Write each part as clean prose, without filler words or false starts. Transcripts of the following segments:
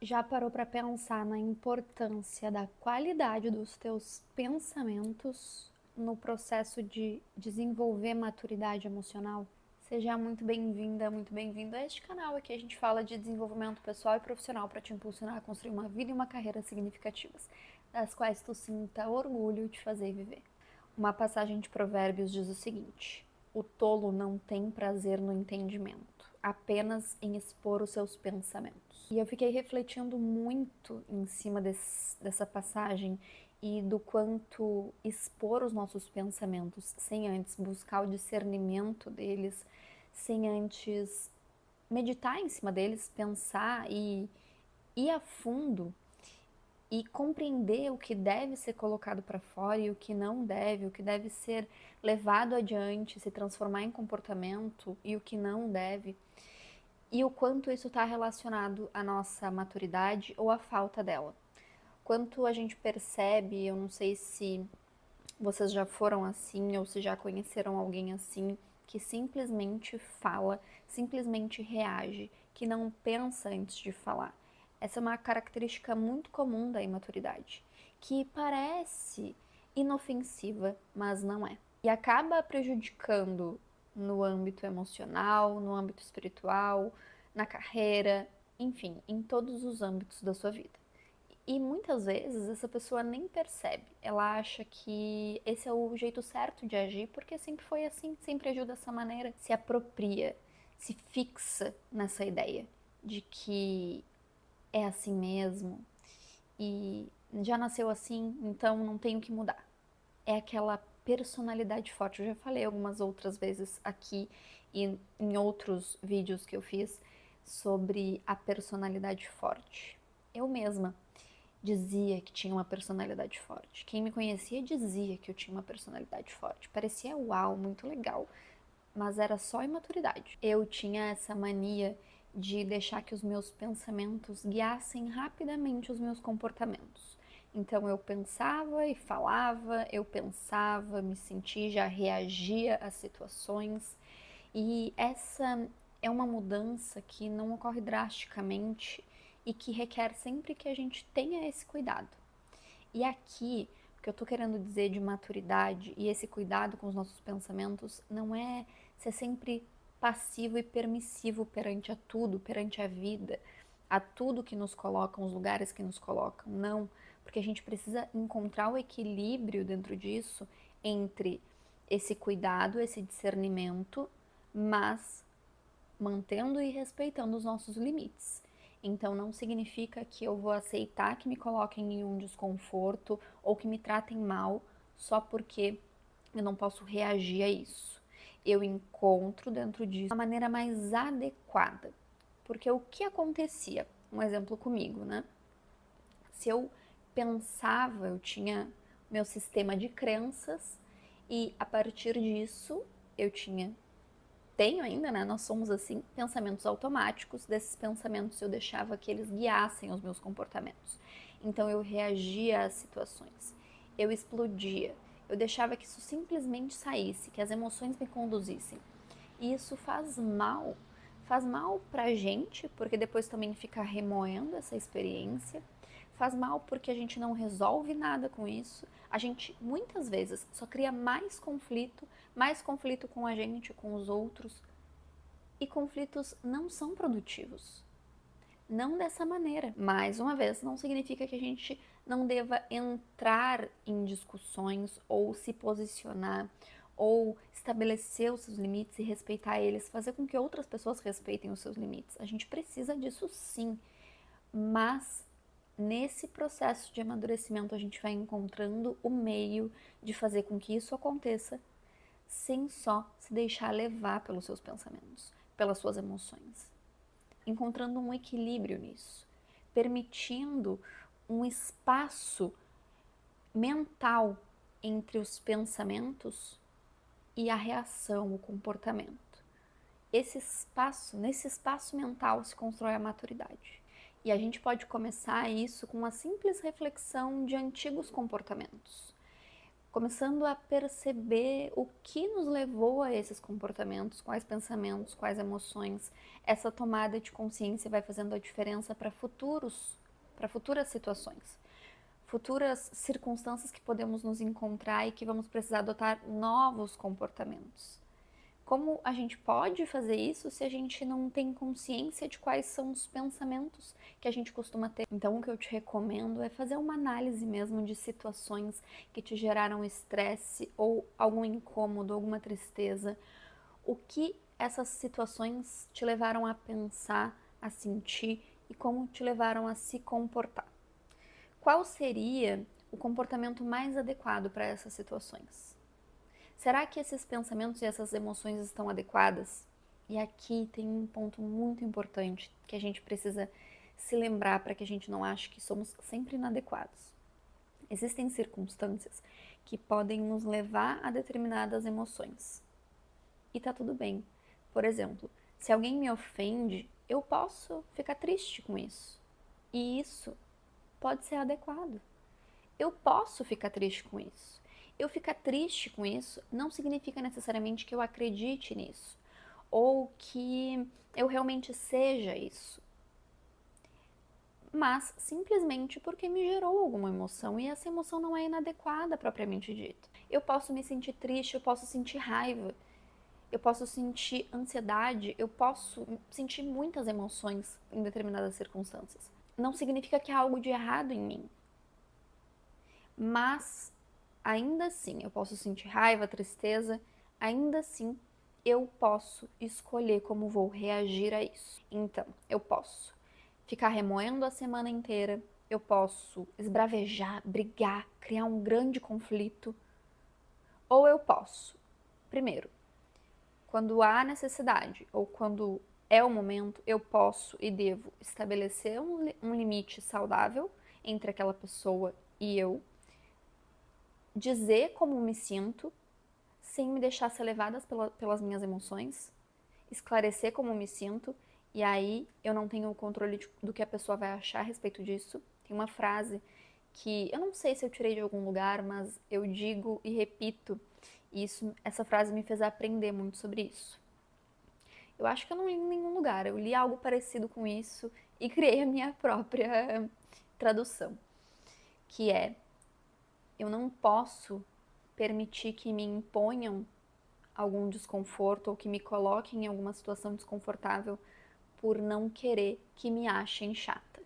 Já parou para pensar na importância da qualidade dos teus pensamentos no processo de desenvolver maturidade emocional? Seja muito bem-vinda, muito bem-vindo a este canal. Aqui a gente fala de desenvolvimento pessoal e profissional para te impulsionar a construir uma vida e uma carreira significativas, das quais tu sinta orgulho de fazer e viver. Uma passagem de Provérbios diz o seguinte: o tolo não tem prazer no entendimento, apenas em expor os seus pensamentos. E eu fiquei refletindo muito em cima dessa passagem e do quanto expor os nossos pensamentos sem antes buscar o discernimento deles, sem antes meditar em cima deles, pensar e ir a fundo e compreender o que deve ser colocado para fora e o que não deve, o que deve ser levado adiante, se transformar em comportamento e o que não deve, e o quanto isso está relacionado à nossa maturidade ou à falta dela. Quanto a gente percebe, eu não sei se vocês já foram assim ou se já conheceram alguém assim, que simplesmente fala, simplesmente reage, que não pensa antes de falar. Essa é uma característica muito comum da imaturidade, que parece inofensiva, mas não é. E acaba prejudicando no âmbito emocional, no âmbito espiritual, na carreira, enfim, em todos os âmbitos da sua vida. E muitas vezes essa pessoa nem percebe. Ela acha que esse é o jeito certo de agir porque sempre foi assim, sempre agiu dessa maneira. Se apropria, se fixa nessa ideia de que é assim mesmo e já nasceu assim, então não tenho que mudar. É aquela personalidade forte. Eu já falei algumas outras vezes aqui e em outros vídeos que eu fiz sobre a personalidade forte. Eu mesma dizia que tinha uma personalidade forte. Quem me conhecia dizia que eu tinha uma personalidade forte. Parecia uau, muito legal, mas era só imaturidade. Eu tinha essa mania de deixar que os meus pensamentos guiassem rapidamente os meus comportamentos. Então eu pensava e falava, eu pensava, me sentia, já reagia às situações. E essa é uma mudança que não ocorre drasticamente e que requer sempre que a gente tenha esse cuidado. E aqui, o que eu tô querendo dizer de maturidade e esse cuidado com os nossos pensamentos não é ser sempre passivo e permissivo perante a tudo, perante a vida, a tudo que nos colocam, os lugares que nos colocam. Não, porque a gente precisa encontrar o equilíbrio dentro disso entre esse cuidado, esse discernimento, mas mantendo e respeitando os nossos limites. Então não significa que eu vou aceitar que me coloquem em um desconforto ou que me tratem mal só porque eu não posso reagir a isso. Eu encontro dentro disso a maneira mais adequada. Porque o que acontecia? Um exemplo comigo, né? Se eu pensava, eu tinha meu sistema de crenças e a partir disso eu tenho ainda, né? Nós somos assim, pensamentos automáticos. Desses pensamentos eu deixava que eles guiassem os meus comportamentos. Então eu reagia às situações, eu explodia, eu deixava que isso simplesmente saísse, que as emoções me conduzissem. E isso faz mal pra gente, porque depois também fica remoendo essa experiência. Faz mal porque a gente não resolve nada com isso. A gente muitas vezes só cria mais conflito com a gente, com os outros. E conflitos não são produtivos. Não dessa maneira. Mais uma vez, não significa que a gente não deva entrar em discussões ou se posicionar ou estabelecer os seus limites e respeitar eles, fazer com que outras pessoas respeitem os seus limites. A gente precisa disso sim, mas nesse processo de amadurecimento a gente vai encontrando o meio de fazer com que isso aconteça sem só se deixar levar pelos seus pensamentos, pelas suas emoções. Encontrando um equilíbrio nisso, permitindo um espaço mental entre os pensamentos e a reação, o comportamento. Nesse espaço mental se constrói a maturidade. E a gente pode começar isso com uma simples reflexão de antigos comportamentos. começando a perceber o que nos levou a esses comportamentos, quais pensamentos, quais emoções. Essa tomada de consciência vai fazendo a diferença para futuras situações, futuras circunstâncias que podemos nos encontrar e que vamos precisar adotar novos comportamentos. Como a gente pode fazer isso se a gente não tem consciência de quais são os pensamentos que a gente costuma ter? Então, o que eu te recomendo é fazer uma análise mesmo de situações que te geraram estresse ou algum incômodo, alguma tristeza. O que essas situações te levaram a pensar, a sentir e como te levaram a se comportar? Qual seria o comportamento mais adequado para essas situações? Será que esses pensamentos e essas emoções estão adequadas? E aqui tem um ponto muito importante que a gente precisa se lembrar para que a gente não ache que somos sempre inadequados. Existem circunstâncias que podem nos levar a determinadas emoções. E tá tudo bem. Por exemplo, se alguém me ofende, eu posso ficar triste com isso. E isso pode ser adequado. Eu posso ficar triste com isso. Eu ficar triste com isso não significa necessariamente que eu acredite nisso ou que eu realmente seja isso, mas simplesmente porque me gerou alguma emoção e essa emoção não é inadequada propriamente dita. Eu posso me sentir triste, eu posso sentir raiva, eu posso sentir ansiedade, eu posso sentir muitas emoções em determinadas circunstâncias. Não significa que há algo de errado em mim, mas ainda assim eu posso sentir raiva, tristeza, ainda assim eu posso escolher como vou reagir a isso. Então, eu posso ficar remoendo a semana inteira, eu posso esbravejar, brigar, criar um grande conflito, ou eu posso, primeiro, quando há necessidade ou quando é o momento, eu posso e devo estabelecer um limite saudável entre aquela pessoa e eu, dizer como me sinto, sem me deixar ser levada pelas minhas emoções, esclarecer como me sinto, e aí eu não tenho o controle do que a pessoa vai achar a respeito disso. Tem uma frase que eu não sei se eu tirei de algum lugar, mas eu digo e repito, e essa frase me fez aprender muito sobre isso. Eu acho que eu não li em nenhum lugar, eu li algo parecido com isso e criei a minha própria tradução, que é: eu não posso permitir que me imponham algum desconforto ou que me coloquem em alguma situação desconfortável por não querer que me achem chata.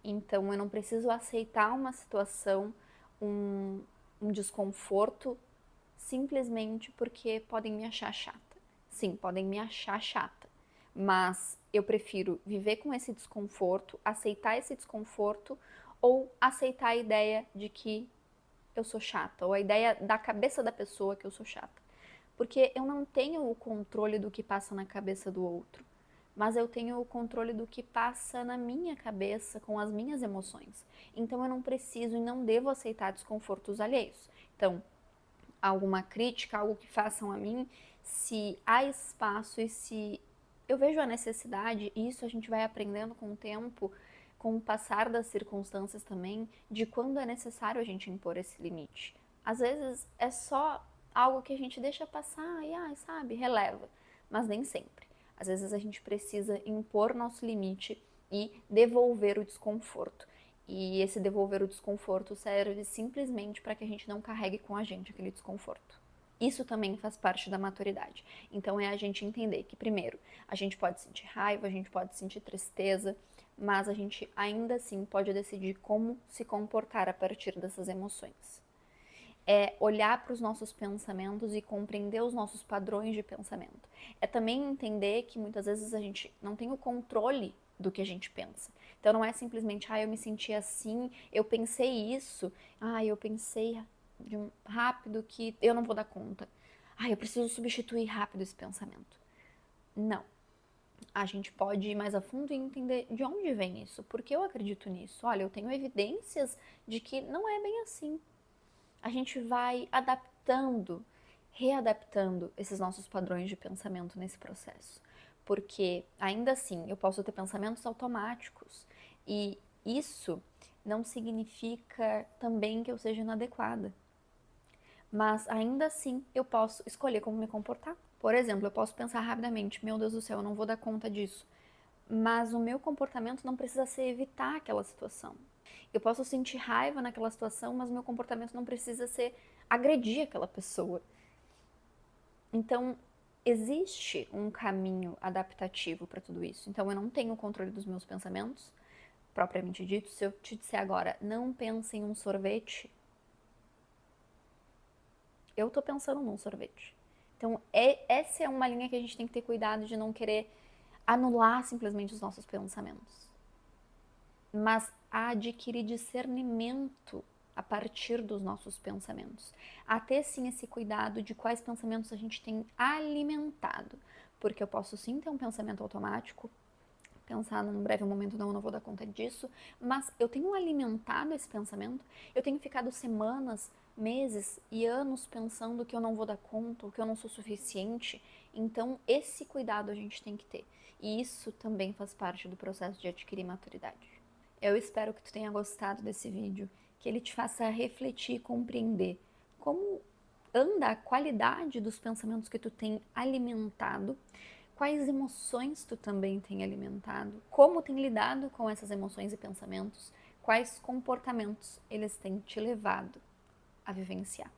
Então eu não preciso aceitar uma situação, um, um desconforto, simplesmente porque podem me achar chata. Sim, podem me achar chata, mas eu prefiro viver com esse desconforto, aceitar esse desconforto ou aceitar a ideia de que eu sou chata, ou a ideia da cabeça da pessoa que eu sou chata. Porque eu não tenho o controle do que passa na cabeça do outro, mas eu tenho o controle do que passa na minha cabeça com as minhas emoções. Então eu não preciso e não devo aceitar desconfortos alheios. Então, alguma crítica, algo que façam a mim, se há espaço e se eu vejo a necessidade, e isso a gente vai aprendendo com o tempo, com o passar das circunstâncias também, de quando é necessário a gente impor esse limite. Às vezes é só algo que a gente deixa passar e, sabe, releva, mas nem sempre. Às vezes a gente precisa impor nosso limite e devolver o desconforto. E esse devolver o desconforto serve simplesmente para que a gente não carregue com a gente aquele desconforto. Isso também faz parte da maturidade. Então é a gente entender que, primeiro, a gente pode sentir raiva, a gente pode sentir tristeza, mas a gente ainda assim pode decidir como se comportar a partir dessas emoções. É olhar para os nossos pensamentos e compreender os nossos padrões de pensamento. É também entender que muitas vezes a gente não tem o controle do que a gente pensa. Então não é simplesmente, eu me senti assim, eu pensei isso, eu pensei rápido que eu não vou dar conta. Eu preciso substituir rápido esse pensamento. Não. A gente pode ir mais a fundo e entender de onde vem isso, porque eu acredito nisso. Olha, eu tenho evidências de que não é bem assim. A gente vai adaptando, readaptando esses nossos padrões de pensamento nesse processo. Porque, ainda assim, eu posso ter pensamentos automáticos e isso não significa também que eu seja inadequada. Mas ainda assim eu posso escolher como me comportar. Por exemplo, eu posso pensar rapidamente, meu Deus do céu, eu não vou dar conta disso. Mas o meu comportamento não precisa ser evitar aquela situação. Eu posso sentir raiva naquela situação, mas o meu comportamento não precisa ser agredir aquela pessoa. Então, existe um caminho adaptativo para tudo isso. Então, eu não tenho o controle dos meus pensamentos, propriamente dito. Se eu te disser agora, não pense em um sorvete, eu tô pensando num sorvete. Então, essa é uma linha que a gente tem que ter cuidado de não querer anular simplesmente os nossos pensamentos, mas a adquirir discernimento a partir dos nossos pensamentos. A ter sim esse cuidado de quais pensamentos a gente tem alimentado, porque eu posso sim ter um pensamento automático, pensar num breve momento, não vou dar conta disso, mas eu tenho alimentado esse pensamento, eu tenho ficado semanas, meses e anos pensando que eu não vou dar conta, ou que eu não sou suficiente. Então, esse cuidado a gente tem que ter. E isso também faz parte do processo de adquirir maturidade. Eu espero que tu tenha gostado desse vídeo, que ele te faça refletir e compreender como anda a qualidade dos pensamentos que tu tem alimentado, quais emoções tu também tem alimentado, como tem lidado com essas emoções e pensamentos, quais comportamentos eles têm te levado a vivenciar.